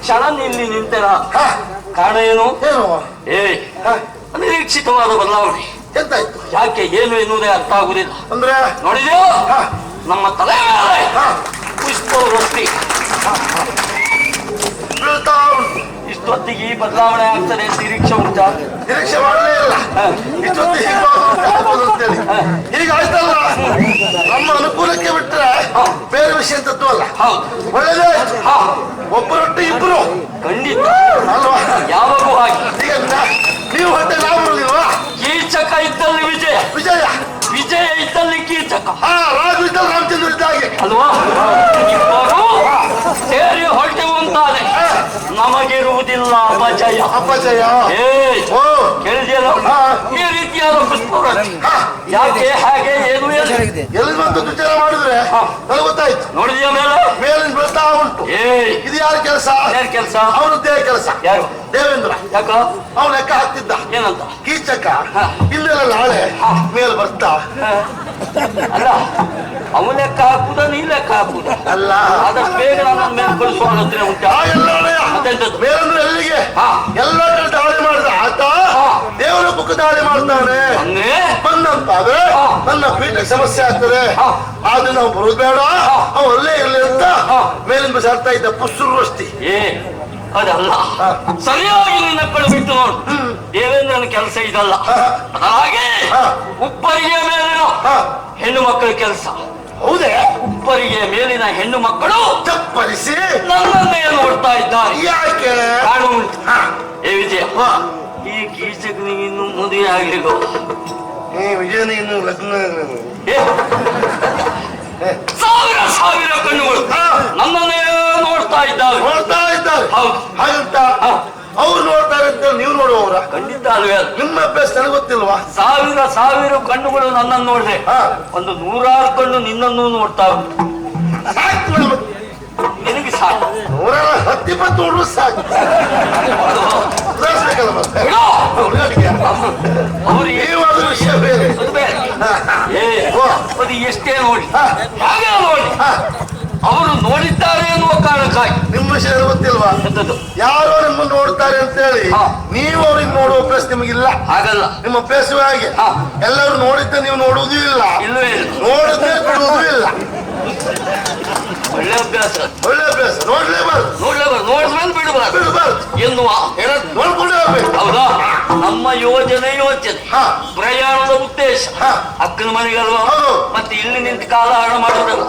ಕ್ಷಣ ಇಲ್ಲಿ ನಿಂತೆನ ಕಾರಣ ಏನು? ಅನಿರೀಕ್ಷಿತವಾದ ಬದಲಾವಣೆ. ಎಂತಾಯ್ತು? ಯಾಕೆ ಏನು ಎನ್ನುವುದೇ ಅರ್ಥ ಆಗುದಿಲ್ಲ. ಅಂದ್ರೆ ನೋಡಿದ್ಯೋ ನಮ್ಮ ತಲೆ ಮೇಲೆ ಪುಷ್ಪವೃಷ್ಟಿ ಇಷ್ಟೊತ್ತಿಗೆ ಈ ಬದಲಾವಣೆ ಆಗ್ತದೆ ಅಂತ ನಿರೀಕ್ಷೆ ಉಂಟಾ? ನಿರೀಕ್ಷೆ ಮಾಡಲೇ ಇಲ್ಲ. ಇಷ್ಟೊತ್ತಿಗೆ ಈಗ ಆಯ್ತಲ್ಲ, ನಮ್ಮ ಅನುಕೂಲಕ್ಕೆ ಬಿಟ್ಟರೆ ಬೇರೆ ವಿಷಯ ತತ್ವ ಅಲ್ಲ. ಒಳ್ಳೆದೇ. ಒಬ್ಬರೊಟ್ಟು ಇಬ್ರು ಖಂಡಿತ ಅಲ್ವಾ? ಯಾವಾಗೂ ಹಾಗೆ. ಈಗ ನೀವು ಹೊಟ್ಟೆ ನಾವು ಬರುದಿಲ್ವಾ? ಕೀಚಕ ಇದ್ದಲ್ಲಿ ವಿಜಯ, ವಿಜಯ ವಿಜಯ ಇದ್ದಲ್ಲಿ ಕೀಚಕ. ರಾಜು ಇದ್ದಲ್ಲಿ ರಾಮಚಂದ್ರ ಇದ್ದ ಹಾಗೆ ಅಲ್ವಾ? ಇಬ್ಬರು ಸೇರಿ ಹೊರಟೆವು ಅಂತಾನೆ ನಮಗಿರುವುದಿಲ್ಲ ಅಪಜಯ. ಅಪಜಯ ಕೇಳಿದೆಯಲ್ಲ? ಈ ರೀತಿಯಾದ ಪುಷ್ಪವೃಷ್ಟಿ ಯಾಕೆ ಹಾಗೆ ಏನು ಎಲ್ಲಿ ಬಂತು ವಿಚಾರ ಮಾಡಿದ್ರೆ ನನಗೆ ಗೊತ್ತಾಯ್ತು. ನೋಡಿದೆಯ ಮೇಲೆ ಮೇಲಿನ ಬೀಳ್ತಾ ಉಂಟು. ಇದು ಯಾರ ಕೆಲಸ? ಯಾರ ಕೆಲಸ? ಅವನದ್ದೇ ಕೆಲಸ. ಯಾರು? ದೇವೇಂದ್ರ. ಯಾಕ ಅವನ ಲೆಕ್ಕ ಹಾಕ್ತಿದ್ದ ಏನಂತ? ಕೀಚಕ ಇಲ್ಲೆಲ್ಲ ನಾಳೆ ಮೇಲೆ ಬರ್ತಾ ಅಲ್ಲ, ಅವನ ಲೆಕ್ಕ ಹಾಕುದ ನೀ ಲೆಕ್ಕ ಹಾಕುದ ಅಲ್ಲ. ಆದಷ್ಟು ಬೇಗ ನನ್ನ ಮೇಲೆ ಕಳಿಸುವ ಹತ್ರ ಉಂಟಾ? ಬೇರೆಂದ್ರೆ ಎಲ್ಲಿಗೆ ಎಲ್ಲ ಕಡೆ ದಾಳಿ ಮಾಡಿದ ಆತ ದೇವರ ಬುಕ್ ದಾಳಿ ಮಾಡ್ತಾನೆ ಅಂದ್ರೆ ಬಂದಂತಾದ್ರೆ ನನ್ನ ಪೀಠ ಸಮಸ್ಯೆ ಆಗ್ತದೆ. ಆದ್ರೆ ನಾವು ಬರೋದು ಬೇಡ, ಅವ್ ಅಲ್ಲೇ ಇರ್ಲಿ ಅಂತ ಮೇಲಿನ ಬಿಸಾಡ್ತಾ ಇದ್ದ ಪುಷ್ಪವೃಷ್ಟಿ. ಅದಲ್ಲ, ಸರಿಯಾಗಿ ನಿನ್ನ ಕಡೆ ಬಿಟ್ಟು ನೋಡು. ದೇವೇಂದ್ರನ ಕೆಲಸ ಇದಲ್ಲ. ಹಾಗೆ ಉಪ್ಪರಿಗೆ ಮೇಲಿನ ಹೆಣ್ಣು ಮಕ್ಕಳ ಕೆಲಸ. ಹೌದೇ? ಉಪ್ಪರಿಗೆ ಮೇಲಿನ ಹೆಣ್ಣು ಮಕ್ಕಳು ಚಪ್ಪರಿಸಿ ನನ್ನನ್ನೇ ನೋಡ್ತಾ ಇದ್ದಾರೆ. ಯಾಕೆ? ಕಾಣು ಉಂಟು. ಏ ವಿಜಯ, ಈ ಕೀಚಕನಿಗೆ ಇನ್ನು ಮದುವೆ ಆಗ್ಲಿಲ್ಲ. ವಿಜಯನ ಇನ್ನು ಲಗ್ನ ಸಾವಿರ ಸಾವಿರ ಕಣ್ಣುಗಳು ನನ್ನನ್ನೇ ನೋಡ್ತಾ ಇದ್ದಾರೆ. ನೋಡ್ತಾ ಇದ್ದಾರೆ. ಹೌದು. ಹಾಗಂತ ಅವ್ರು ನೋಡ್ತಾರೆ ಅಂತ ನೀವು ನೋಡುವವರ? ಖಂಡಿತ ಅಲ್ವೇ. ನಿಮ್ಮ ಅಭ್ಯಾಸ ನನಗೆ ಗೊತ್ತಿಲ್ವಾ? ಸಾವಿರ ಸಾವಿರ ಕಣ್ಣುಗಳು ನನ್ನನ್ನು ನೋಡಿದೆ, ಒಂದು 100 ಕಣ್ಣು ನಿನ್ನನ್ನು ನೋಡ್ತಾ ಉಂಟು. ನಿನಗೆ ಸಾಕು 110 ಹುಡುಗ ಸಾಕು. ಅವ್ರು ವಿಷಯ ಬೇರೆ. ಅದು ಎಷ್ಟೇ ನೋಡಿ ಹಾಗೆ ನೋಡಿ ಅವರು ನೋಡಿದ್ದಾರೆ ಎನ್ನುವ ಕಾರಣಕ್ಕಾಗಿ ನಿಮ್ಮ ವಿಷಯ ಗೊತ್ತಿಲ್ವಾ? ಯಾರೋ ನಿಮ್ಮನ್ನು ನೋಡ್ತಾರೆ ಅಂತ ಹೇಳಿ ನೀವು ಅವ್ರಿಗೆ ನೋಡುವ ಅಭ್ಯಾಸ ನಿಮಗಿಲ್ಲ. ಹಾಗಲ್ಲ, ನಿಮ್ಮ ಅಭ್ಯಾಸ ಹಾಗೆ. ಎಲ್ಲರೂ ನೋಡಿದ್ದೆ ನೀವು ನೋಡುವುದೂ ಇಲ್ಲ, ಇಲ್ಲವೇ ನೋಡದೆ ಬಿಡುವುದೂ ಇಲ್ಲ. ಒಳ್ಳೆ ಅಭ್ಯಾಸ, ಒಳ್ಳೆ ಅಭ್ಯಾಸ. ನೋಡ್ಲೇಬಾರ್ದು, ನೋಡಿದ್ಮೇಲೆ ಬಿಡಬಾರ್ದು ಎನ್ನುವ ನೋಡ್ಕೊಂಡೇ ಹೋಗ್ಬೇಕು. ಹೌದಾ? ನಮ್ಮ ಯೋಚನೆ ಪ್ರಯಾಣದ ಉದ್ದೇಶ ಅಕ್ಕನ ಮನೆಗಲ್ವಾ? ಮತ್ತೆ ಇಲ್ಲಿ ನಿಂತು ಕಾಲ ಹಾಳು ಮಾಡೋದಲ್ಲ.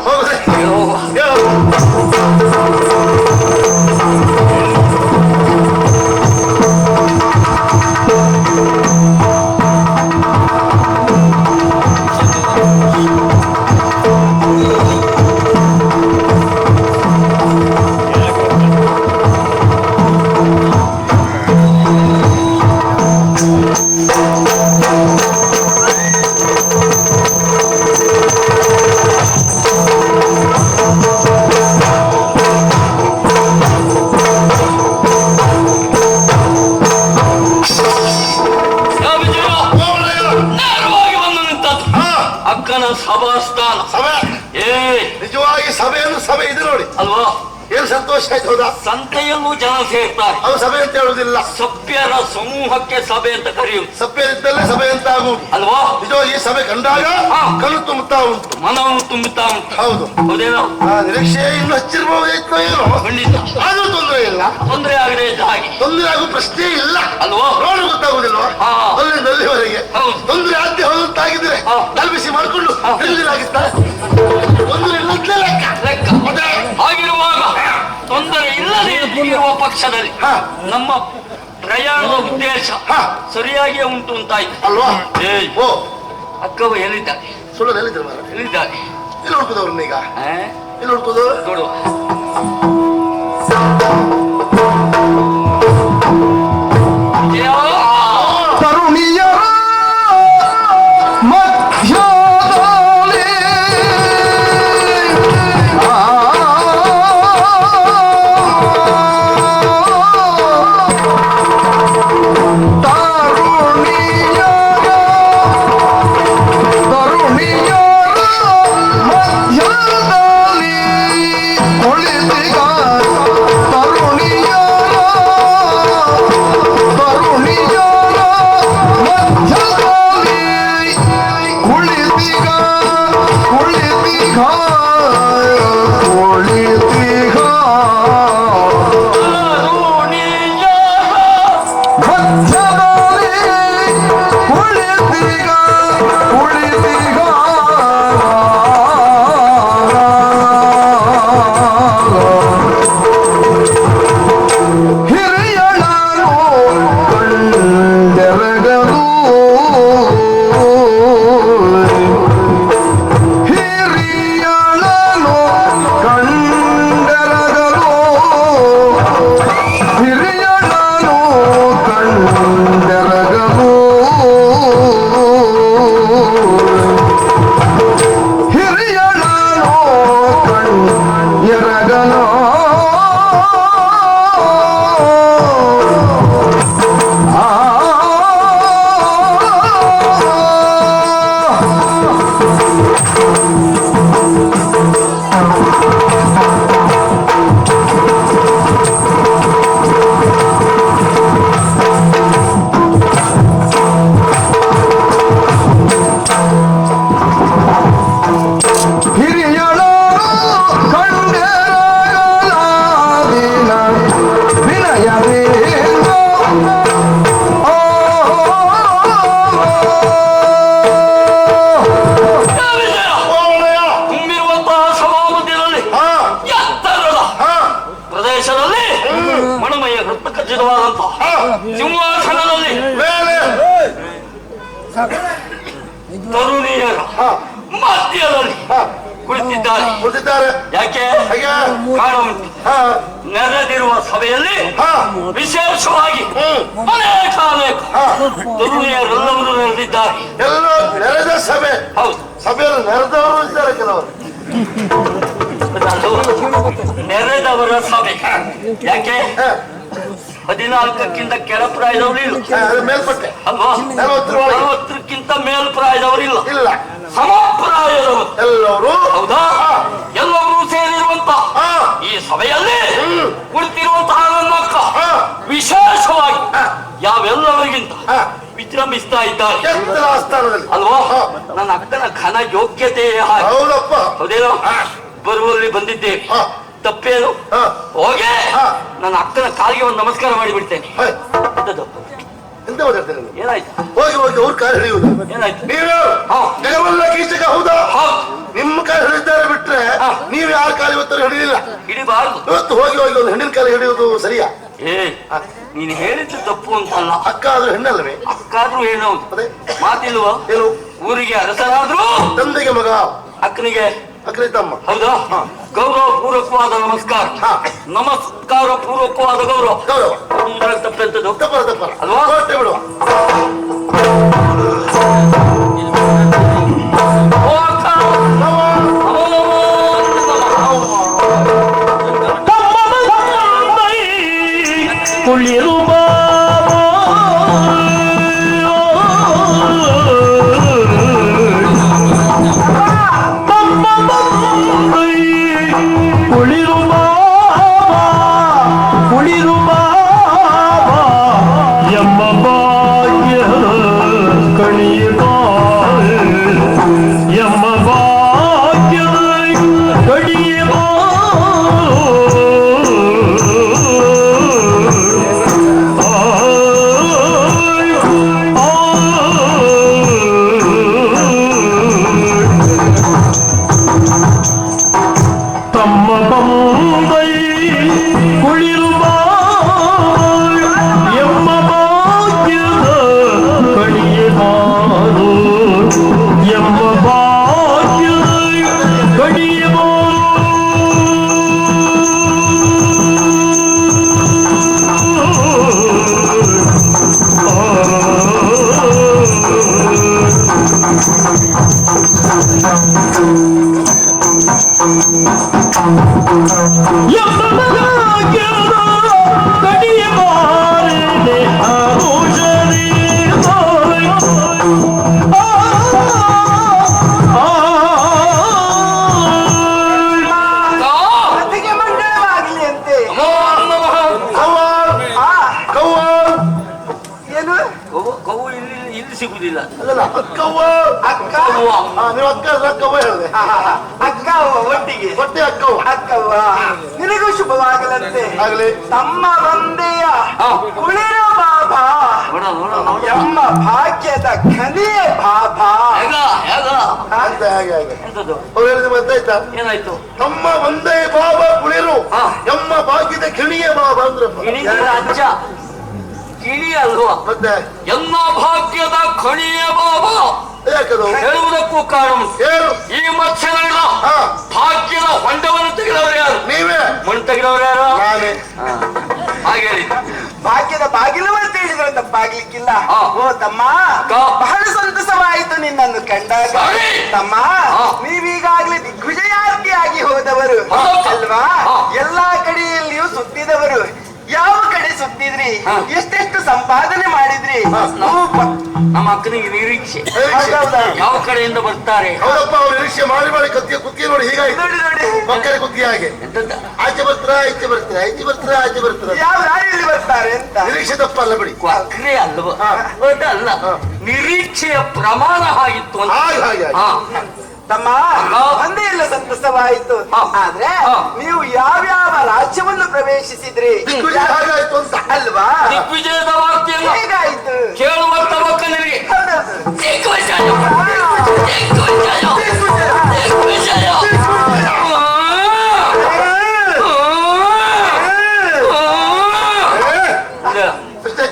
ಸಭಾಸ್ಥಾನ ಸಭೆ. ನಿಜವಾಗಿ ಸಭೆಯನ್ನು ಸಭೆ ಇದೆ ನೋಡಿ ಅಲ್ವಾ? ಏನು ಸಂತೋಷ ಆಯ್ತು. ಹೌದಾ? ಸಂತೆಯಲ್ಲೂ ಜನ ಸೇರ್ತಾರೆ. ಅದು ಸಭೆ ಅಂತ ಹೇಳುವುದಿಲ್ಲ, ಸಭ್ಯರ ಸಮೂಹಕ್ಕೆ ಸಭೆ ಅಂತ ಕರೆಯುವುದು. ಸಭ್ಯರಿದ್ದಲ್ಲೇ ಸಭೆ ಅಂತ ಆಗುವುದು ಅಲ್ವಾ? ನಿಜವಾಗಿ ಈ ಸಭೆ ಕಂಡಾಗ ಕಣ್ಣು ತುಂಬುತ್ತಾ ಉಂಟು, ಮನವನ್ನು ತುಂಬುತ್ತಾ ಉಂಟು. ಹೌದು. ಹೌದೇನೋ? ನಿರೀಕ್ಷೆ ಇನ್ನು ಹಚ್ಚಿರಬಹುದಾಯ್ತು ಏನೋ. ಖಂಡಿತ. ಆದ್ರೂ ತೊಂದರೆ ಇಲ್ಲ, ತೊಂದರೆ ಆಗದೆ ಇದ್ದ ಹಾಗೆ. ತೊಂದರೆ ಆಗುವ ಪ್ರಶ್ನೆ ಇಲ್ಲ ಅಲ್ವಾ? ನೋಡು ಗೊತ್ತಾಗುದಿಲ್ವಾ? ಅಲ್ಲಿಂದ ಅಲ್ಲಿವರೆಗೆ ತೊಂದರೆ ಆದ್ಯ ಹೋದಂತಾಗಿದ್ರೆ ತಲುಪಿಸಿ ಮಾಡಿಕೊಂಡು ತಿಳಿದಿರಾಗಿತ್ತ ತೊಂದರೆ ಇಲ್ಲ ಲೆಕ್ಕ. ಹಾಗಿರುವಾಗ ತೊಂದರೆ ಇಲ್ಲದೆ ಇರುವ ಪಕ್ಷದಲ್ಲಿ ನಮ್ಮ ಪ್ರಯಾಣದ ಉದ್ದೇಶ ಸರಿಯಾಗಿಯೇ ಉಂಟು ಅಂತಾಯ್ತು ಅಲ್ವಾ? ಅಕ್ಕವ ಎಲ್ಲಿದ್ದಾರೆ? ಸುಳ್ಳು ಎಲ್ಲಿದ್ದಾರೆ? ಎಲ್ಲಿದ್ದಾರೆ? ಎಲ್ಲಿ ಹುಡುಕುದವ್ರನ್ನ ಈಗ? ಎಲ್ಲಿ ಹುಡುಕುದು? ನೋಡುವ. ತರುಣಿಯ ತರುಣಿಯರು ಹಾ ಮಧ್ಯದಲ್ಲಿ ಹಾ ಕುಳಿತಿದ್ದಾರೆ. ಕೂತಿದ್ದಾರೆ. ಯಾಕೆ ಹಾಗೆ ಕಾಣುವಂತೆ ಹಾ ನೆರೆದಿರುವ ಸಭೆಯಲ್ಲಿ ಹಾ ವಿಶೇಷವಾಗಿ ಅನೇಕ ಹಾ ತರುಣಿಯರೆಲ್ಲರೂ ನೆರೆದಿದ್ದಾರೆ. ಎಲ್ಲ ನೆರೆದ ಸಭೆ. ಹೌದು, ಸಭೆಯಲ್ಲಿ ನೆರೆದವರು ಇದ್ದಾರೆ ಕೆಲವರು. ಅದು ನೆರೆದವರ ಸಭೆ. ಯಾಕೆ ಹಾ, 14ಕ್ಕಿಂತ ಕೆಳ ಪ್ರಾಯದವರಿಲ್ಲ ಅದು ಮೇಲ್ಪಟ್ಟೆ ಅಲ್ವಾ? 40ಕ್ಕಿಂತ ಮೇಲ್ ಪ್ರಾಯದವರಿಲ್ಲ, ಇಲ್ಲ, ಸಮಪ್ರಾಯದವರು ಎಲ್ಲವರು. ಹೌದಾ? ಎಲ್ಲರೂ ಸೇರಿರುವಂತ ಹಾ ಈ ಸಭೆಯಲ್ಲಿ ಕುಳಿತಿರುವಂತಹ ನನ್ನ ಅಕ್ಕ ಹಾ ವಿಶೇಷವಾಗಿ ಯಾವೆಲ್ಲವರಿಗಿಂತ ಹಾ ವಿಜೃಂಭಿಸ್ತಾ ಇದ್ದಾರೆ ಎತ್ತರ ಆಸ್ಥಾನದಲ್ಲಿ ಅಲ್ವಾ? ನನ್ನ ಅಕ್ಕನ ಘನ ಯೋಗ್ಯತೆಯೇ ಹಾಗೆ. ಹೌದಪ್ಪ. ಹೌದೇನೋ? ಬರುವಲ್ಲಿ ಬಂದಿದ್ದೇವೆ, ಹಾ ತಪ್ಪೇನು? ಹಾ ಹೋಗೆ ಹಾ. ನನ್ನ ಅಕ್ಕನ ಕಾಲಿಗೆ ಒಂದು ನಮಸ್ಕಾರ ಮಾಡಿಬಿಡ್ತೇನೆ. ಹಾಯ್. ಎಂತದ್ದು? ಎಂತ ಮಾತಾಡ್ತೀರಿ ನೀವು? ಏನಾಯ್ತು? ಹೋಗಿ ಹೋಗಿ ಅವ್ರ ಕಾಲು ಹಿಡಿಯುವುದು. ಏನಾಯ್ತು? ನೀವು ಹಾ. ಜಗವಲ್ಲ ಕೀಚಕ ಹೌದಾ? ಹೌದು, ನಿಮ್ಮ ಕಾಲು ಹಿಡಿತಾರೆ ಬಿಟ್ರೆ ಹಾ. ನೀವು ಯಾರ ಕಾಲು ಇವತ್ತು ಹಿಡಿದಿಲ್ಲ. ಹಿಡಿಬಾರ್ದು. ಇವತ್ತು ಹೋಗಿ ಹೋಗಿ ಒಂದು ಹೆಣ್ಣಿನ ಕಾಲು ಹಿಡಿಯುವುದು ಸರಿಯಾ? ಏ, ನೀನು ಹೇಳಿದ್ದು ತಪ್ಪು ಅಂತಲ್ಲ. ಅಕ್ಕ ಆದ್ರೂ ಹೆಣ್ಣಲ್ಲವೇ? ಅಕ್ಕಾದ್ರೂ ಏನು ಅದೇ ಮಾತಿಲ್ವಾ? ಏನು? ಊರಿಗೆ ಅರಸರಾದ್ರೂ ತಂದೆಗೆ ಮಗ, ಅಕ್ಕನಿಗೆ ಅಕ್ಕನಿ ತಮ್ಮ. ಹೌದಾ? ಗೌರವ ಪೂರ್ವಕವಾದ ನಮಸ್ಕಾರ. ಹಾ. ನಮಸ್ಕಾರ ಪೂರ್ವಕವಾದ ಗೌರವ. ಗೌರವ ತಪ್ಪೆಂತದ್ದು ತಪ್ಪಲ್ಲ ತಪ್ಪಲ್ಲ ಅಲ್ವಾ? ಹೊರಟೆ ಬಿಡುವ. ಓ ಅಕ್ಕ, ಕುಳಿರು ಕುಳಿರು ಕುಳಿರು ಎಂಬ ಭಾಗ್ಯ ಕಣಿಯ ಎಂಬ ಭಾಗ್ಯ ಕಡಿಯ ತಮ್ಮ ಬಂದೈ ಕುಳಿರುವ ಎಂಬ ಭಾಗ್ಯದ ಕಡಿಯಬಾರು ಎಂಬ ಭಾಗ್ಯದ ಕಡಿಯಬಾರು ಎಂಬ ಭಾಗ್ಯದ ಕಡಿಯಬಾರದೆ ಆರೋಷರೇ ಅದಕ್ಕೆ ಮಂಗಳವಾಗಲಿ ಅಂತೆ. ಕವ್ವ ಏನು? ಕವು ಇಲ್ಲಿ ಸಿಗುದಿಲ್ಲ. ಅಲ್ಲಲ್ಲ ಅಕ್ಕವ್ವ. ಅಕ್ಕ ಕವ್ವ. ನೀವು ಅಕ್ಕ ಅಲ್ಲ ಅಕ್ಕವ್ವ ಹೇಳಿದೆ. ಅಕ್ಕ ಒಟ್ಟಿಗೆ ಹೊಟ್ಟೆ ಅಕ್ಕವ್ವ. ಅಕ್ಕವ್ವ ನಿನಗೂ ಶುಭವಾಗಲಂತೆ. ಆಗ್ಲಿ. ತಮ್ಮ ಬಂದೆಯ ಹಾ. ಕುಳಿರು ಬಾಬಾ ನೋಡ ನೋಡ ನೋಡ. ಎಂಬ ಭಾಗ್ಯದ ಕಲಿಯೇ ಬಾಬಾ. ಹೇಗ ಹೇಗ ಅಂತ ಹಾಗೆ ಹಾಗೆ ಎಂತದ್ದು? ಅವ್ರು ಹೇಳಿದ ಗೊತ್ತಾಯ್ತಾ? ಏನಾಯ್ತು? ತಮ್ಮ ಒಂದೇ ಬಾಬಾ ಕುಳಿರು ಹಾ. ಎಮ್ಮ ಭಾಗ್ಯದ ಕಿಣಿಗೆ ಬಾಬಾ ಅಂದ್ರಪ್ಪ. ಗಿಣಿ ಅಜ್ಜ ಗಿಣಿ ಅಲ್ವಾ? ಮತ್ತೆ ಎನ್ನ ಭಾಗ್ಯದ ಖಣಿಯ ಬಾಬಾ ಯಾಕದು? ಹೇಳುವುದಕ್ಕೂ ಕಾರಣ ಏನು? ಈ ಮತ್ಸ್ಯಗಳ ಹಾ ಭಾಗ್ಯದ ಹೊಂಡವನ್ನು ತೆಗೆದವರು ಯಾರು? ನೀವೇ. ಮಣ್ಣು ತೆಗೆದವರು ಯಾರು? ನಾನೇ. ಹಾಗೆ ಹೇಳಿ. ಭಾಗ್ಯದ ಬಾಗಿಲು ಅಂತ ಹೇಳಿದ್ರೆ ತಪ್ಪಾಗ್ಲಿಕ್ಕಿಲ್ಲ. ಹಾ. ಓ ತಮ್ಮ, ಅಕ್ಕ. ಬಹಳ ಸಂತಸವಾಯಿತು ನಿನ್ನನ್ನು ಕಂಡಾಗ. ಸರಿ. ತಮ್ಮ, ಹಾ. ನೀವೀಗಾಗ್ಲೇ ದಿಗ್ವಿಜಯಾರ್ಥಿಯಾಗಿ ಹೋದವರು ಹೌದಕ್ಕ. ಅಲ್ವಾ? ಹಾ. ಎಲ್ಲಾ ಕಡೆಯಲ್ಲಿಯೂ ಸುತ್ತಿದವರು. ಯಾವ ಕಡೆ ಸುತ್ತಿದ್ರಿ? ಹಾ. ಎಷ್ಟೆಷ್ಟು ಸಂಪಾದನೆ ಮಾಡಿದ್ರಿ? ನಮ್ಮ ಅಕ್ಕನಿಗೆ ನಿರೀಕ್ಷೆ ನಿರೀಕ್ಷೆ. ಹೌದೌದಾ? ಯಾವ ಕಡೆಯಿಂದ ಬರ್ತಾರೆ? ಹೌದಪ್ಪ, ಅವ್ರು ನಿರೀಕ್ಷೆ ಮಾಡಿ ಮಾಡಿ ಕತ್ತಿಯ ಕುತ್ತಿಗೆ ನೋಡಿ ಹೀಗಾಯ್ತು. ನೋಡಿ ನೋಡಿ, ಮಕ್ಕಳ ಕುತ್ತಿಗೆ ಹಾಗೆ ಎಂತಂತ? ಆಚೆ ಬರ್ತಾರ ಈಚೆ ಬರ್ತಾರ ಈಚೆ ಬರ್ತಾರ ಆಚೆ ಬರ್ತಾರ. ಯಾವ ದಾರಿಯಲ್ಲಿ ಬರ್ತಾರೆ ಅಂತ. ನಿರೀಕ್ಷೆ ತಪ್ಪಲ್ಲ ಬಿಡಿ. ಕೊಕ್ರೆ ಅಲ್ವ? ಹಾ. ಅದಲ್ಲ, ಹಾ. ನಿರೀಕ್ಷೆಯ ಪ್ರಮಾಣ ಆಗಿತ್ತು ಅಂತ. ಹಾಗೆ ಹಾಗೆ ಹಾಗೆ. ಹಾ. ತಮ್ಮ ಅಕ್ಕ. ಒಂದೇ ಇಲ್ಲ ಸಂತಸವಾಯಿತು. ಹಾ. ಆದ್ರೆ ಹಾ. ನೀವು ಯಾವ್ಯಾವ ರಾಜ್ಯವನ್ನು ಪ್ರವೇಶಿಸಿದ್ರಿ ದಿಗ್ವಿಜಯ ಹಾಗಾಯ್ತು ಅಂತ. ಅಲ್ವಾ? ದಿಗ್ವಿಜಯದ ವಾರ್ತೆಯನ್ನು ಹೇಗಾಯ್ತು? ಕೇಳುವಂತ ಮಕ್ಕಳಿಗೆ ಹೌದೌದು. ದಿಗ್ವಿಜಯ ದಿಗ್ವಿಜಯ ದಿಗ್ವಿಜಯ. ಅಷ್ಟೇ.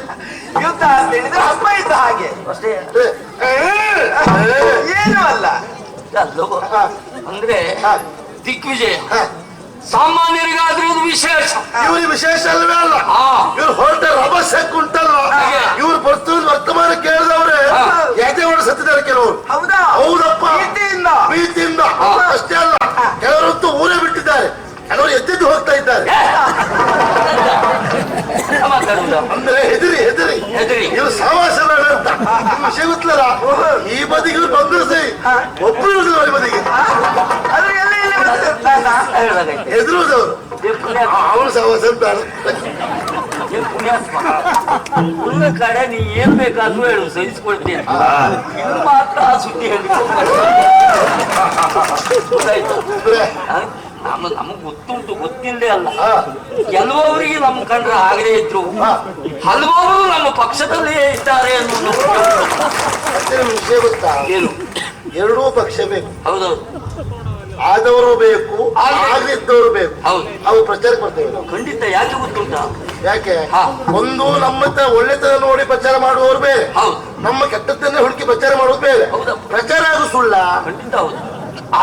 ಯುದ್ಧ ಅಂತ ಹೇಳಿದ್ರೆ ಹಬ್ಬ ಇದ್ದ ಹಾಗೆ. ಅಷ್ಟೇ. ಏ, ಏ, ಏ. ಏನೂ ಅಲ್ಲ. ಅಲ್ಲವೋ? ಅಂದ್ರೆ ಹ. ದಿಗ್ವಿಜಯ ಹ. ಸಾಮಾನ್ಯರಿಗಾದ್ರೂ ಇದು ವಿಶೇಷ. ಇವ್ರಿಗೆ ವಿಶೇಷ ಅಲ್ವೇ ಅಲ್ಲ. ಹಾ. ಇವ್ರು ಹೊರಟ ರಭಸಕ್ಕೆ ಉಂಟಲ್ಲ, ಹಾಗೆ. ಇವ್ರು ವರ್ತಮಾನ ಕೇಳಿದವ್ರೆ ಎದೆ ಹೊಡೆಸತ್ತಿದ್ದಾರೆ ಕೆಲವರು. ಹೌದಾ? ಹೌದಪ್ಪ, ಪ್ರೀತಿಯಿಂದ. ಪ್ರೀತಿಯಿಂದ. ಅಷ್ಟೇ ಅಲ್ಲ, ಕೆಲವರಂತೂ ಊರೇ ಬಿಟ್ಟಿದ್ದಾರೆ, ಕೆಲವರು ಎದ್ದೆದ್ದು ಹೋಗ್ತಾ ಇದ್ದಾರೆ. ಮಾತಾಡುವುದ ಅಂದ್ರೆ ಹೆದರಿ ಹೆದರಿ ಹೆದರಿ. ಇವ್ರು ಸಹವಾಸ ಬೇಡ ಅಂತ ನಿಮ್ಗೆ ವಿಷಯ ಗೊತ್ತಲ್ಲ. ಈ ಬದಿಗೆ ಇವ್ರು ಬಂದ್ರು ಸೈ, ಒಬ್ರು ಇರುದಿಲ್ಲ ಈ ಬದಿಗೆ. ಅದು ಎಲ್ಲಿ ಎಲ್ಲಿ ಬರ್ತಿರ್ತಾನ? ಹೇಳದಾಗೈತೆ. ಹೆದರುವುದವ್ರು ಅವನು ಸಹವಾಸ ಬೇಡ. ಪುಣ್ಯಾತ್ಮ ಉಳ್ಳ ಕಡೆ ನೀ ಏನ್ ಬೇಕಾದ್ರೂ ಹೇಳು, ಸಹಿಸ್ಕೊಳ್ತೀನಿ. ಇದು ಮಾತ್ರ ಆ ಸುದ್ದಿ ಹೇಳಿ ನಮಗ್ ಗೊತ್ತುಂಟು, ಗೊತ್ತಿಲ್ಲದೆ ಅಲ್ಲ. ಕೆಲವರಿಗೆ ನಮ್ಮ ಕಂಡ್ರೆ ಆಗದೆ ಇದ್ರು, ಹಲವರು ನಮ್ಮ ಪಕ್ಷದಲ್ಲೇ ಇದ್ದಾರೆ ಅನ್ನೋದು. ಮತ್ತೆ ನಿಮ್ಗೆ ವಿಷಯ ಗೊತ್ತಾ, ಏನು? ಎರಡೂ ಪಕ್ಷ ಬೇಕು. ಹೌದೌದು, ಆದವರು ಬೇಕು, ಆಗದಿದ್ದವರು ಬೇಕು. ಹೌದು, ಅವ್ರು ಪ್ರಚಾರಕ್ಕೆ ಬರ್ತೇವೆ ನಾವು. ಖಂಡಿತ. ಯಾಕೆ ಗೊತ್ತುಂಟಾ? ಯಾಕೆ? ಹಾ. ಒಂದು ನಮ್ಮತ್ತ ಒಳ್ಳೆತನ ನೋಡಿ ಪ್ರಚಾರ ಮಾಡುವವರು ಬೇರೆ, ಹೌದು, ನಮ್ಮ ಕೆಟ್ಟದ್ದನ್ನೇ ಹುಡುಕಿ ಪ್ರಚಾರ ಮಾಡೋದು ಬೇರೆ. ಹೌದಪ್ಪ. ಪ್ರಚಾರ ಅದು ಸುಳ್ಳ. ಖಂಡಿತ ಹೌದು.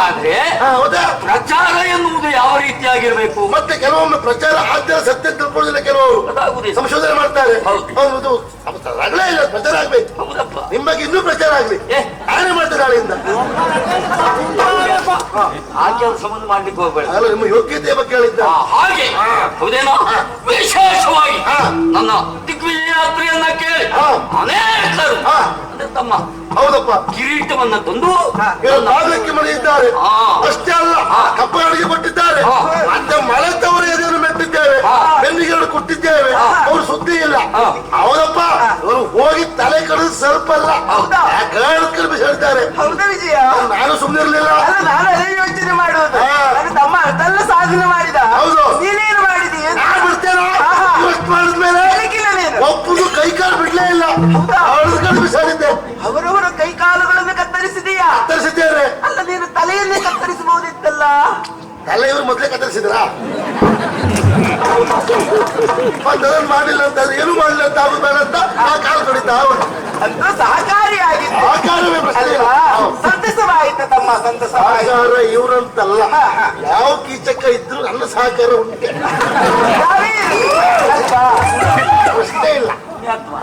ಆದ್ರೆ ಹೌದಾ? ಪ್ರಚಾರ ಎನ್ನುವುದು ಯಾವ ರೀತಿಯಾಗಿರ್ಬೇಕು? ಮತ್ತೆ ಕೆಲವೊಮ್ಮೆ ಪ್ರಚಾರ ಆದ್ಯ ಸತ್ಯ ತಿಳ್ಕೊಳ್ಳೋದಿಲ್ಲ ಕೆಲವರು, ಅದಾಗುದಿಲ್ಲ. ಸಂಶೋಧನೆ ಮಾಡ್ತಾರೆ. ಹೌದು. ಹೌದು, ರಗಳೆ ಇಲ್ಲ, ಪ್ರಚಾರ ಆಗ್ಬೇಕು. ಹೌದಪ್ಪ. ನಿಮ್ಮ ಬಗ್ಗೆ ಇನ್ನೂ ಪ್ರಚಾರ ಆಗ್ಲಿ. ಏ. ನಾನೇ ಮಾಡ್ತೇನೆ ನಾಳೆಯಿಂದ. ಆ ಕೆಲಸವನ್ನು ಮಾಡ್ಲಿಕ್ಕೆ ಹೋಗ್ಬೇಡ. ಅಲ್ಲ, ನಿಮ್ಮ ಯೋಗ್ಯತೆಯ ಬಗ್ಗೆ ಹೇಳಿದ್ದ. ಹಾಗೆ ಹೌದೇನೋ? ವಿಶೇಷವಾಗಿ ಹಾ. ನನ್ನ ದಿಗ್ವಿಜಯಾತ್ರೆಯನ್ನ ಕೇಳಿ ಹಾ. ಅನೇಕರು ಹಾ. ಅಂದ್ರೆ ತಮ್ಮ ಹೌದಪ್ಪ, ಕಿರೀಟವನ್ನ ತಂದು ಇವರು ಪಾದಕ್ಕೆ ಮನೆ ಇದ್ದಾರೆ. ಹಾ. ಅಷ್ಟೇ ಅಲ್ಲ, ಕಪ್ಪಗಳಿಗೆ ಕೊಟ್ಟಿದ್ದಾರೆ. ಹಾ. ಮತ್ತೆ ಮಳೆತವರ ಎದುರು ಮೆಟ್ಟಿದ್ದೇವೆ, ಹಾ. ಬೆನ್ನಿಗೆ ಕೊಟ್ಟಿದ್ದೇವೆ. ಹಾ. ಅವ್ರು ಸುದ್ದಿ ಇಲ್ಲ. ಹಾ. ಹೌದಪ್ಪ, ಇವರು ಹೋಗಿ ತಲೆ ಕಡಿದು ಸ್ವಲ್ಪ ಅಲ್ಲ, ಹೌದಾ? ಹೇಳ್ತಾರೆ. ಹೌದಾ ವಿಜಯ? ನಾನು ಸುಮ್ಮನಿರ್ಲಿಲ್ಲ. ಅಲ್ಲ, ನಾನು ಅದೇ ಯೋಚನೆ ಮಾಡುವುದು. ಹಾ. ನನ್ನ ತಮ್ಮ ಅದೆಲ್ಲ ಸಾಧನೆ ಮಾಡಿದ. ಹೌದು. ನೀನೇನು ಮಾಡಿದೀಯ? ನಾನು ಬಿಡ್ತೇನೋ? ಆಹಾ. ಇವತ್ತು ಮಾಡಿದ್ಮೇಲೆ ಬೆಳಕಿಲ್ಲ ನೀನು. ಒಬ್ಬನು ಕೈ ಕಾಲು ಬಿಡ್ಲೇ ಇಲ್ಲ. ಹೌದಾ? ಅವಳು ಕಡೆ ಬಿಸಾಡಿದ್ದೆ, ಅವರವರ ಕೈ ಕಾಲುಗಳನ್ನು ಕತ್ತರಿಸಿದೀಯಾ? ಕತ್ತರಿಸಿದ್ದೇನೆ. ಅಲ್ಲ, ನೀನು ತಲೆಯನ್ನೇ ಕತ್ತರಿಸಬಹುದಿತ್ತಲ್ಲ. ತಲೆ ಇವರು ಮೊದಲೇ ಕತ್ತರಿಸಿದ್ರ? ಅದನ್ನು ಮಾಡಿಲ್ಲ ಅಂತ, ಏನು ಮಾಡಿಲ್ಲ ಅಂತ ಆಗುತ್ತಾನೆ ಅಂತ ಆ ಕಾಲು ಕಡಿತಾ ಅಂತೂ ಸಹಕಾರಿಯಾಗಿತ್ತು. ಆಕಾರವೇ ಪ್ರಶ್ನೆ ಇಲ್ಲ. ಸಂತಸವಾಯಿತು ತಮ್ಮ, ಸಂತಸವಾಯಿತು. ಸಹಕಾರ ಇವ್ರಂತಲ್ಲ, ಯಾವ ಕೀಚಕ ಇದ್ರು ನನ್ನ ಸಹಕಾರ ಉಂಟೆ, ಯಾರೇ ಇರ್ಲಿ, ಅಲ್ವಾ? ಪ್ರಶ್ನೆ ಇಲ್ಲ. ಪುಣ್ಯಾತ್ಮ.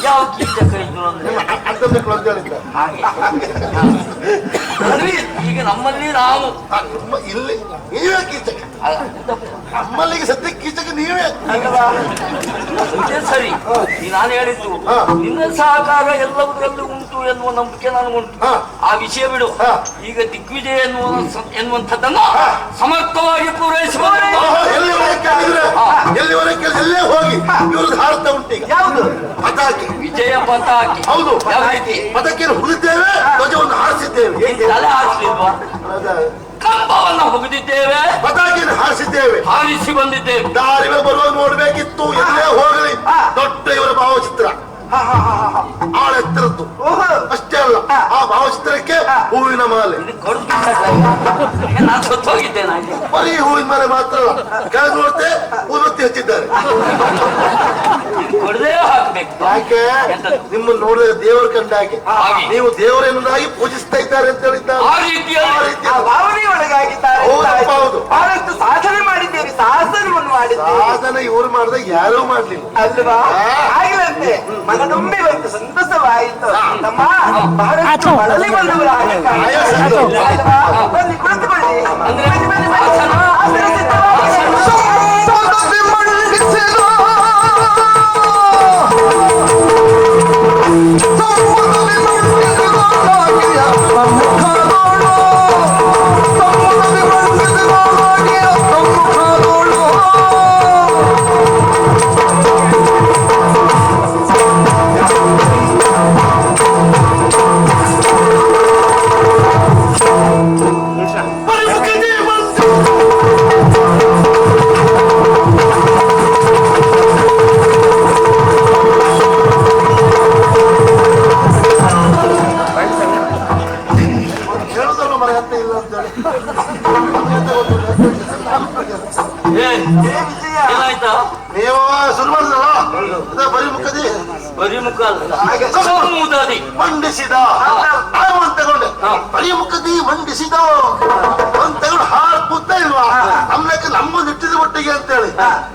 ಯಾವ ಕೀಚಕ ಇದ್ರು ಅಂದ್ರೆ ಅಂತಂದ್ರೆ ಅಂತ ಹೇಳಿದ್ದ. ಹಾಗೆ. ಅಂದ್ರೆ ಈಗ ನಮ್ಮಲ್ಲಿ ನಾವು ಇಲ್ಲಿ ನೀವೇ ಕೀಚಕ, ನಮ್ಮಲ್ಲಿಗೆ ಸದ್ಯಕ್ಕೆ ಕೀಚಕ ನೀವೇ ಅಲ್ವಾ? ಇದೇ ಸರಿ. ನಾನು ಹೇಳಿದ್ದು ಹಾ. ನಿನ್ನ ಸಹಕಾರ ಎಲ್ಲದರಲ್ಲೂ ಉಂಟು ಎನ್ನುವ ನಂಬಿಕೆ ನನಗುಂಟು. ಹಾ. ಆ ವಿಷಯ ಬಿಡು. ಹಾ. ಈಗ ದಿಗ್ವಿಜಯ ಎನ್ನುವಂಥದ್ದನ್ನ ಸಮರ್ಥವಾಗಿ ಪೂರೈಸಬಹುದು. ಎಲ್ಲಿವರೆಗೆ ಕೇಳಿದ್ರೆ ಎಲ್ಲಿವರೆಗೆ ಕೇಳಿದ್ರೆ ಎಲ್ಲೇ ಹೋಗಿ ಇವ್ರದ್ದು ಹಾಡ್ತಾ ಉಂಟೀಗ. ಯಾವುದು? ಪತಾಕಿ. ವಿಜಯ ಪತಾಕಿ. ಹೌದು, ಯಾವ ರೀತಿ? ಪತಾಕಿಯನ್ನು ಹುರಿದ್ದೇವೆ, ಧ್ವಜವನ್ನು ಹಾರಿಸಿದ್ದೇವೆ. ಏನ್ ತಲೆ ಹಾರಿಸ್ಲಿಲ್ವಾ? ಕಂಬವನ್ನ ಹೊಗೆದಿದ್ದೇವೆ, ಪತಾಕಿಯನ್ನು ಹಾರಿಸಿದ್ದೇವೆ, ಹಾರಿಸಿ ಬಂದಿದ್ದೇವೆ. ದಾರಿ ಮೇಲೆ ಬರುವಾಗ ನೋಡ್ಬೇಕಿತ್ತು, ಎಲ್ಲೇ ಹೋಗಲಿ ದೊಡ್ಡ ಇವರ ಭಾವಚಿತ್ರ, ಆಳ ಎತ್ತರದ್ದು. ಓಹೋ. ಅಷ್ಟೇ ಅಲ್ಲ, ಆ ಭಾವಚಿತ್ರಕ್ಕೆ ಹೂವಿನ ಮಾಲೆ. ಇದು ಕೊಡು ನಾನು ಸತ್ತೋಗಿದ್ದೇನೆ ಹಾಗೆ. ಬರೀ ಹೂವಿನ ಮಾಲೆ ಮಾತ್ರ ಅಲ್ಲ, ಕೆಳಗೆ ನೋಡ್ತೆ ಉನ್ನತಿ ಹಚ್ಚಿದ್ದಾರೆ. ಇದು ಕೊಡದೇ ಹಾಕ್ಬೇಕು. ಯಾಕೆ? ಎಂತದ್ದು? ನಿಮ್ಮನ್ನು ನೋಡಿದ್ರೆ ದೇವರು ಕಂಡಾಗೆ, ಹಾಗೆ. ನೀವು ದೇವರೆನ್ನುವುದಾಗಿ ಪೂಜಿಸ್ತಾ ಇದ್ದಾರೆ ಅಂತ ಹೇಳಿದ್ದಾರೆ. ಆ ರೀತಿಯಲ್ಲಿ ಆ ಭಾವನೆಯೊಳಗಾಗಿದ್ದಾರೆ. ಹೌದಪ್ಪ, ಹೌದು. ಬಹಳಷ್ಟು ಸಾಧನೆ ಮಾಡಿದ್ದೀರಿ, ಸಾಹಸವನ್ನು ಮಾಡಿದ್ದೀರಿ. ಸಾಧನೆ ಇವರು ಮಾಡಿದ್ರೆ ಯಾರೂ ಮಾಡ್ಲಿಲ್ಲ. ಅಲ್ವಾ? ಆಗಿಲ್ಲಂತೆ ಮನದೊಮ್ಮೆ ಬಂತು, ಸಂತಸವಾಯಿತು. ತಮ್ಮ ಬಹಳಷ್ಟು ಬಳಲಿ ಬಂದವರು ಅಲ್ವಾ? ಬನ್ನಿ ಕುಳಿತುಕೊಳ್ಳಿ. ಅಂದ್ರೆ ಬನ್ನಿ, ಬನ್ನಿ, ಬನ್ನಿ. ಆಸನ ಸಿದ್ಧವಾಗಿದೆ. ಹೇಳುದಲ್ಲ ಮರ ಅಂತ ಇಲ್ಲ ಅಂತ ಹೇಳಿ. ಏ, ಏ ವಿಜಯ, ಏನಾಯ್ತಾ? ನೀವು ಶುರು ಮಾಡಿದ್ರಲ್ಲ, ಅದೇ ಬರೀ ಮುಖದಿ ಬರೀ ಮುಖ ಅಲ್ಲ, ಸಮೂದಾದಿ ಮಂಡಿಸಿದ ನಾನು ತಗೊಂಡೆ. ವರದಿ ಮಂಡಿಸಿದ ಒಂದ್ ತೆಗೆದು ಹಾಳು ಕೂತ ಇಲ್ವಾ ನಮ್ಲಕ್ಕೆ ನಮ್ಮೊಂದು ಇಟ್ಟಿದ ಒಟ್ಟಿಗೆ ಅಂತೇಳಿ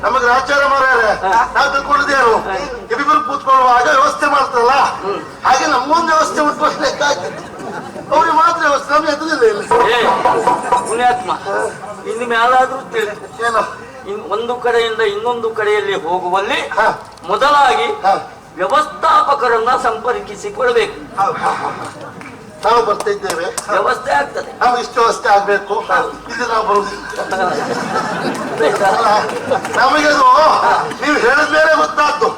ನಮಗೆ ಆಚಾರ ಮಾಡ್ಯಾರೆ ನಾವು ತಿಳ್ಕೊಂಡಿದ್ದೇನು ಇಬ್ಬರು ಕೂತ್ಕೊಳ್ಳುವಾಗ ವ್ಯವಸ್ಥೆ ಮಾಡ್ತಾರಲ್ಲ ಹಾಗೆ ನಮ್ಮೊಂದು ವ್ಯವಸ್ಥೆ ಉಂಟು ಲೆಕ್ಕ ಹಾಕಿತ್ತು ಅವ್ರಿಗೆ ಮಾತ್ರ ವ್ಯವಸ್ಥೆ ನಮ್ಗೆ ಎತ್ತದಿಲ್ಲ ಇಲ್ಲಿ ಏ ಪುಣ್ಯಾತ್ಮ ಇನ್ನು ಮೇಲಾದ್ರೂ ತಿಳಿ ಏನು ಒಂದು ಕಡೆಯಿಂದ ಇನ್ನೊಂದು ಕಡೆಯಲ್ಲಿ ಹೋಗುವಲ್ಲಿ ಮೊದಲಾಗಿ ವ್ಯವಸ್ಥಾಪಕರನ್ನ ಸಂಪರ್ಕಿಸಿಕೊಳ್ಬೇಕು. ನಾವು ಬರ್ತಿದ್ದೇವೆ, ವ್ಯವಸ್ಥೆ ಆಗ್ತದೆ. ನಾವು ಇಷ್ಟು ವ್ಯವಸ್ಥೆ ಆಗ್ಬೇಕು, ಇದು ನಾವು ಬರುವುದಿಲ್ಲ. ನಮಗದು ನೀವು ಹೇಳಿದ ಮೇಲೆ ಗೊತ್ತಾದ್ದು.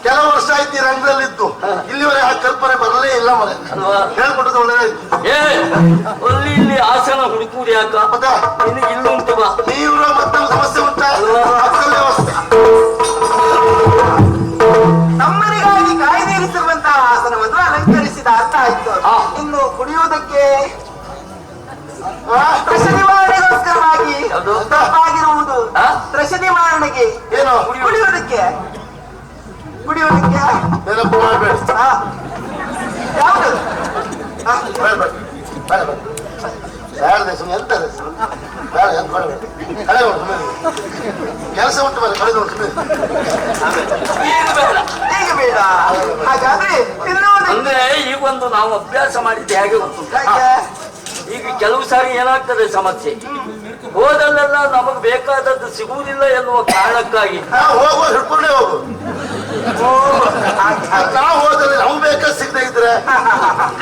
ಕೆಲವು ವರ್ಷ ಆಯ್ತು ಈ ರಂಗದಲ್ಲಿದ್ದು, ಇಲ್ಲಿವರೆಗೆ ಆ ಕಲ್ಪನೆ ಬರಲೇ ಇಲ್ಲ. ಮನೆ ಹೇಳ್ಕೊಟ್ಟದ್ದು ಒಳ್ಳೆದಾಯ್ತು. ಏ ಅಲ್ಲಿ ಇಲ್ಲಿ ಆಸನ ಹುಡುಕುವುದು ಯಾಕ? ನಿನಗೆ ಇಲ್ಲುಂಟು ಬಾ. ನೀವು ಮತ್ತೆ ಸಮಸ್ಯೆ ಉಂಟಾ? ವ್ಯವಸ್ಥೆ ನಮ್ಮನಿಗಾಗಿ ಕಾಯ್ದಿರಿಸಿರುವಂತಹ ಆಸನವನ್ನು ಅಲಂಕರಿಸಿದ ಅರ್ಥ ಆಯ್ತು. ಇನ್ನು ಕುಡಿಯುವುದಕ್ಕೆ ತ್ರಷ ನಿವಾರಣೆಗೋಸ್ಕರವಾಗಿ ತಪ್ಪಾಗಿರುವುದು. ತ್ರಷ ನಿವಾರಣೆಗೆ ಏನು ಕುಡಿಯುವುದಕ್ಕೆ ನೆನಪು ಮಾಡಬೇಡಿ. ಯಾವುದು ಕೆಲಸ ಉಂಟು ಬರ ಕಳೆದು ಉಂಟು ಈಗ ಬೇಡ. ಹಾಗಾದ್ರೆ ಅಂದ್ರೆ ಈಗ ಒಂದು ನಾವು ಅಭ್ಯಾಸ ಮಾಡಿದ್ದೆ ಹೇಗೆ ಗೊತ್ತುಂಟ? ಈಗ ಕೆಲವು ಸಾರಿ ಏನಾಗ್ತದೆ ಸಮಸ್ಯೆ, ಹೋದಲ್ಲೆಲ್ಲ ನಮಗ್ ಬೇಕಾದದ್ದು ಸಿಗುವುದಿಲ್ಲ ಎನ್ನುವ ಕಾರಣಕ್ಕಾಗಿ ಹೋಗುವ ಹಿಡ್ಕೊಂಡೇ ಹೋಗು. ನಾವು ಹೋದಲ್ಲಿ ನಮ್ಗೆ ಬೇಕಾದ ಸಿಗದೆ ಇದ್ರೆ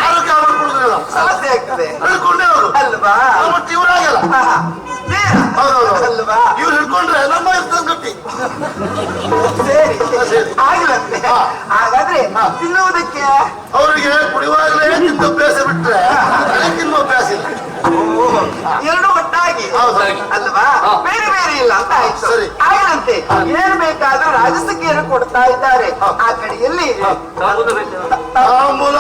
ಆರೋಗ್ಯ ಮಾಡ್ಕೊಡುದಿಲ್ಲ, ಸಮಸ್ಯೆ ಆಗ್ತದೆ. ಹಿಡ್ಕೊಂಡೇ ಹೋಗು ಅಲ್ವಾ? ಮತ್ತೆ ಇವ್ರಾಗಲ್ಲ. ಅಲ್ವಾ? ಇವ್ರು ಹಿಡ್ಕೊಂಡ್ರೆ ನಮ್ಮ ಇರ್ತದೆ ಗಟ್ಟಿ. ಸರಿ ಆಗ್ಲಂತೆ. ಹಾಗಾದ್ರೆ ತಿನ್ನುವುದಕ್ಕೆ ಅವರಿಗೆ ಕುಡಿಯುವಾಗಲೇ ತಿಂದು ಅಭ್ಯಾಸ ಬಿಟ್ರೆ ತಿನ್ನುವ ಅಭ್ಯಾಸ ಇಲ್ಲ. ಎರಡು ಒಟ್ಟಾಗಿ ಅಲ್ವಾ? ಬೇರೆ ಬೇರೆ ಇಲ್ಲ ಅಂತ ಆಯ್ತು. ಸರಿ. ಆಗ್ಲಂತೆ ಏನ್ ಬೇಕಾದ್ರೂ ರಾಜಸಖಿಯರು ಕೊಡ್ತಾ ಇದ್ದಾರೆ. ಆ ಕಡೆಯಲ್ಲಿ ಮೂಲ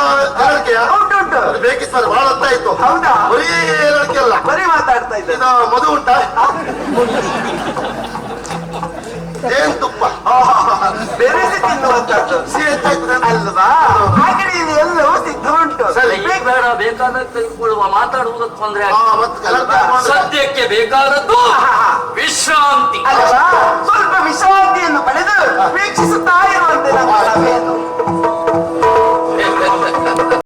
ಏರಿಕೆ ಉಂಟುಂಟು ಬೇಕಿತ್ತು, ಬಹಳ ಅರ್ಥ ಆಯ್ತು. ಹೌದಾ? ಬರೀ ಏರಿಕೆ ಅಲ್ಲ, ಬರೀ ಮಾತಾಡ್ತಾ ಇದ್ದಾರೆ. ಇದು ಮಧು ಉಂಟಾ? ಜೇನುತುಪ್ಪ ಬೆರೆಸಿ ತಿನ್ನುವಂತದ್ದು ಸಿಹಿ ಹೆಚ್ಚಾಗ್ತದೆ ಅಲ್ವಾ? ಆ ಕಡೆಯಲ್ಲಿ ಎಲ್ಲವೂ ಸಿದ್ಧ ಉಂಟು. ಸರಿ, ಬೇಡ ಬೇಕಾದಾಗ ತೆಗೆದುಕೊಳ್ಳುವ, ಮಾತಾಡುವುದಕ್ಕೆ ತೊಂದರೆ ಸದ್ಯಕ್ಕೆ ಬೇಕಾದದ್ದು ವಿಶ್ರಾಂತಿ ಅಲ್ವಾ? ಸ್ವಲ್ಪ ವಿಶ್ರಾಂತಿಯನ್ನು ಪಡೆದು ವೀಕ್ಷಿಸುತ್ತಾ ಇರುವಂತೆ ನಮ್ಮ ಸಭೆಯನ್ನು